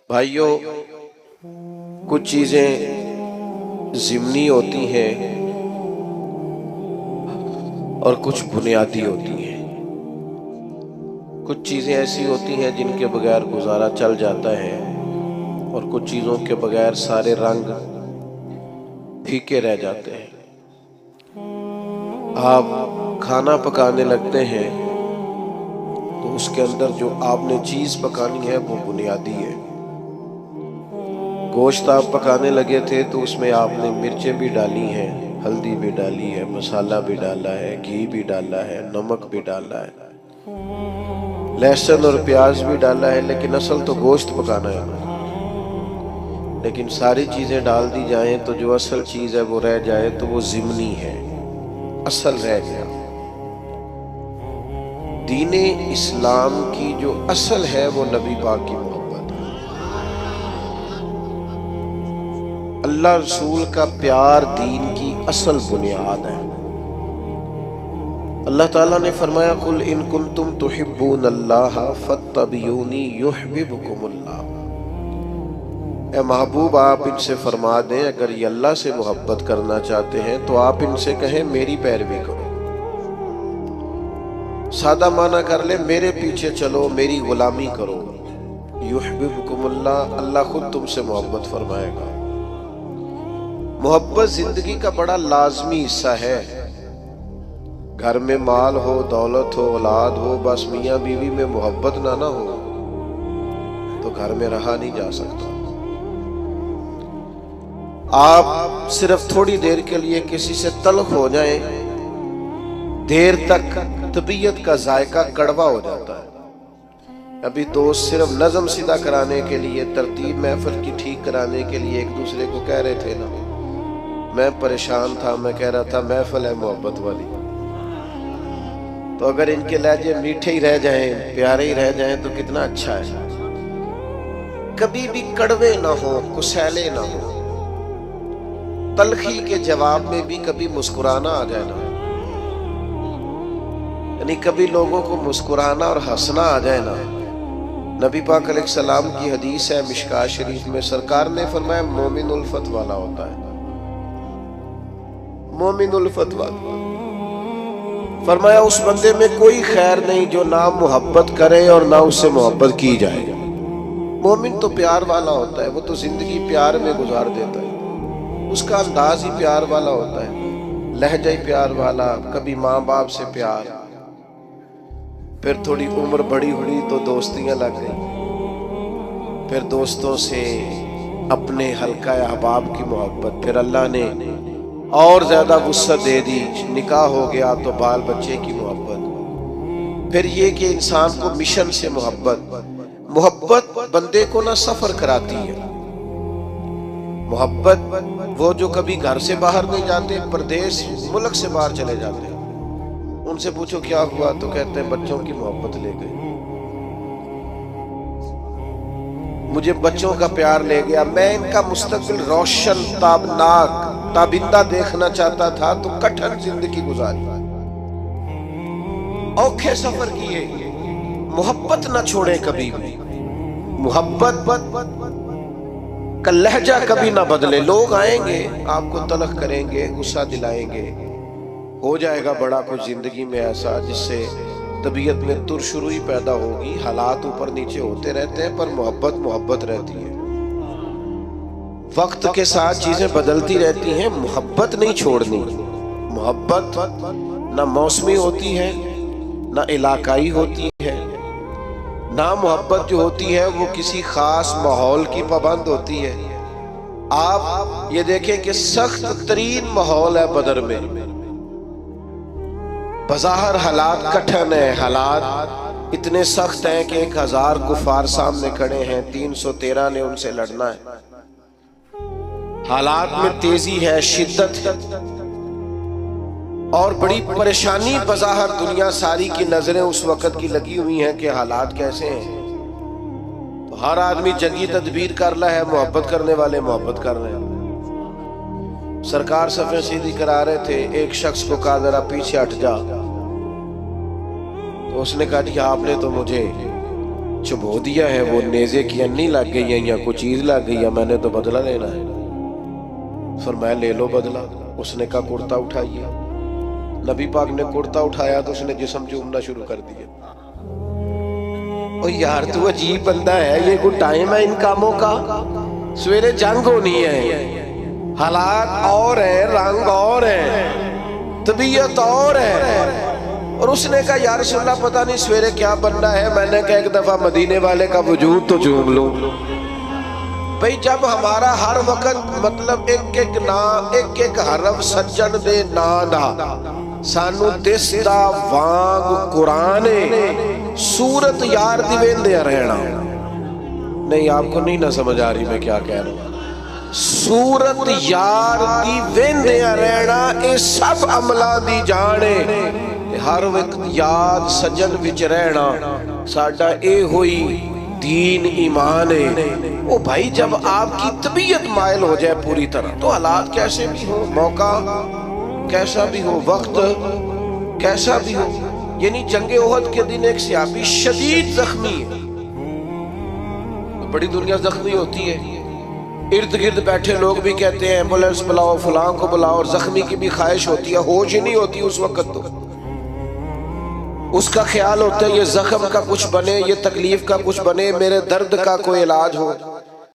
भाइयों, कुछ चीज़ें ज़िमनी होती हैं और कुछ बुनियादी होती हैं। कुछ चीज़ें ऐसी होती हैं जिनके बगैर गुजारा चल जाता है और कुछ चीज़ों के बगैर सारे रंग फीके रह जाते हैं। आप खाना पकाने लगते हैं तो उसके अंदर जो आपने चीज़ पकानी है वो बुनियादी है। गोश्त आप पकाने लगे थे तो उसमें आपने मिर्चें भी डाली हैं, हल्दी भी डाली है, मसाला भी डाला है, घी भी डाला है, नमक भी डाला है, लहसुन और प्याज भी डाला है, लेकिन असल तो गोश्त पकाना है। लेकिन सारी चीज़ें डाल दी जाएं तो जो असल चीज़ है वो रह जाए तो वो ज़िमनी है, असल रह गया। दीने इस्लाम की जो असल है वो नबी पाक की मोहब्बत है। अल्लाह रसूल का प्यार दीन की असल बुनियाद है। अल्लाह ताला ने फरमाया, कुल इन कुंतुम तुहिब्बूनल्लाह फत्तबिऊनी युहब्बिबकुमुल्लाह। ए महबूब, आप इनसे फरमा दें, अगर ये अल्लाह से मोहब्बत करना चाहते हैं तो आप इनसे कहें मेरी पैरवी करो। सादा माना कर ले, मेरे पीछे चलो, मेरी गुलामी करो। युहब्बिबकुमुल्लाह, अल्लाह खुद तुमसे मोहब्बत फरमाएगा। मोहब्बत जिंदगी का बड़ा लाजमी हिस्सा है। घर में माल हो, दौलत हो, औलाद हो, बस मियाँ बीवी में मोहब्बत ना हो तो घर में रहा नहीं जा सकता। आप सिर्फ थोड़ी देर के लिए किसी से तल्ख हो जाएं, देर तक तबीयत का जायका कड़वा हो जाता है। अभी दोस्त सिर्फ नज़म सीधा कराने के लिए, तरतीब महफिल की ठीक कराने के लिए एक दूसरे को कह रहे थे ना, मैं परेशान था, मैं कह रहा था महफिल है मोहब्बत वाली। तो अगर इनके लहजे मीठे ही रह जाएं, प्यारे ही रह जाएं तो कितना अच्छा है। कभी भी कड़वे ना हो, कुसैले ना हो, तलखी के जवाब में भी कभी मुस्कुराना आ जाए ना, यानी कभी लोगों को मुस्कुराना और हंसना आ जाए ना। नबी पाक अलैहिस्सलाम की हदीस है मिशकात शरीफ में, सरकार ने फरमाया मोमिन उल्फत वाला होता है। मोमिन उल्फत वाला, फरमाया उस बंदे में कोई खैर नहीं जो ना मोहब्बत करे और ना उससे मोहब्बत की जाए। मोमिन तो प्यार वाला होता है, वो तो जिंदगी प्यार में गुजार देता है, उसका अंदाज ही प्यार वाला होता है, लहजा ही प्यार वाला। कभी माँ बाप से प्यार, फिर थोड़ी उम्र बड़ी हुई तो दोस्तियां लग गई, फिर दोस्तों से अपने हल्का अहबाब की मोहब्बत, फिर अल्लाह ने और ज्यादा वुसअत दे दी, निकाह हो गया तो बाल बच्चे की मोहब्बत, फिर ये कि इंसान को मिशन से मोहब्बत बंदे को ना सफर कराती है। मोहब्बत वो जो कभी घर से बाहर नहीं जाते, प्रदेश मुल्क से बाहर चले जाते हैं, उनसे पूछो क्या हुआ तो कहते हैं बच्चों की मोहब्बत ले गई, मुझे बच्चों का प्यार ले गया, मैं इनका मुस्तकबिल रोशन ताबनाक ताबिंदा देखना चाहता था तो कठिन जिंदगी गुजारी, औखे सफर किए। मोहब्बत ना छोड़े कभी भी, मोहब्बत का लहजा कभी ना बदले। लोग आएंगे आपको तलख करेंगे, गुस्सा दिलाएंगे, हो जाएगा बड़ा कुछ जिंदगी में ऐसा जिससे तबीयत में तुरशुरुई पैदा होगी। हालात ऊपर नीचे होते रहते हैं पर मोहब्बत रहती है। वक्त के साथ चीजें बदलती रहती हैं, मोहब्बत नहीं छोड़नी। मोहब्बत ना मौसमी होती है, ना इलाकाई होती है, ना मोहब्बत जो होती है वो किसी खास माहौल की पाबंद होती है। आप ये देखें कि सख्त तरीन माहौल है बदर में, बज़ाहिर हालात कठिन है, हालात इतने सख्त हैं कि 1000 कुफार सामने खड़े हैं, 313 ने उनसे लड़ना है। हालात में तेजी है, शिद्दत है और बड़ी परेशानी। बज़ाहिर दुनिया सारी की नजरें उस वक्त की लगी हुई हैं कि हालात कैसे हैं, तो हर आदमी जंगी तदबीर कर रहा है, मोहब्बत करने वाले मोहब्बत कर रहे हैं। सरकार सफे सीधी करा रहे थे, एक शख्स को कहा जरा पीछे हट जा, तो उसने कहा कि आपने तो मुझे चुभो दिया है, वो नेज़े की अन्नी लग गई है या कोई चीज लग गई है, मैंने तो बदला लेना है। फरमाया ले लो बदला। उसने कहा कुर्ता उठाइए। नबी पाक ने कुर्ता उठाया तो उसने जिस्म चूमना शुरू कर दिया। ओ यार तू अजीब बंदा है, ये कोई टाइम है इन कामों का? सवेरे जंग होनी है, हालात और है, रंग और है, तबीयत और है। और उसने कहा यार रसूलल्लाह पता नहीं सवेरे क्या बनना है। मैंने कहा एक दफा मदीने वाले का वजूद तो चूम लूं। भाई जब हमारा हर वक्त मतलब एक एक ना एक एक हरफ सज्जन दे ना दा सानू दिसदा वांग कुराने सूरत यार दी वेंदे रहना। नहीं आपको नहीं ना समझ आ रही मैं क्या कह रहा हूं। सूरत यार दी वेंदे रहना ये सब अमला दी जाने, हर वक्त याद सजन विच रहना साडा ए होई दीन ईमान है। ओ भाई जब आपकी तबीयत मायल हो जाए पूरी तरह तो हालात कैसे भी हो, मौका कैसा भी हो, वक्त कैसा भी हो। यानी जंगे ओहद के दिन एक सहाबी शदीद जख्मी है, बड़ी दुनिया जख्मी होती है, इर्द गिर्द बैठे लोग भी कहते हैं एम्बुलेंस बुलाओ, फलां को बुलाओ, और जख्मी की भी ख्वाहिश होती है, होश ही नहीं होती उस वक्त। तो उसका ख्याल होता है ये जख्म का कुछ बने, ये तकलीफ का कुछ बने, मेरे दर्द का कोई इलाज हो।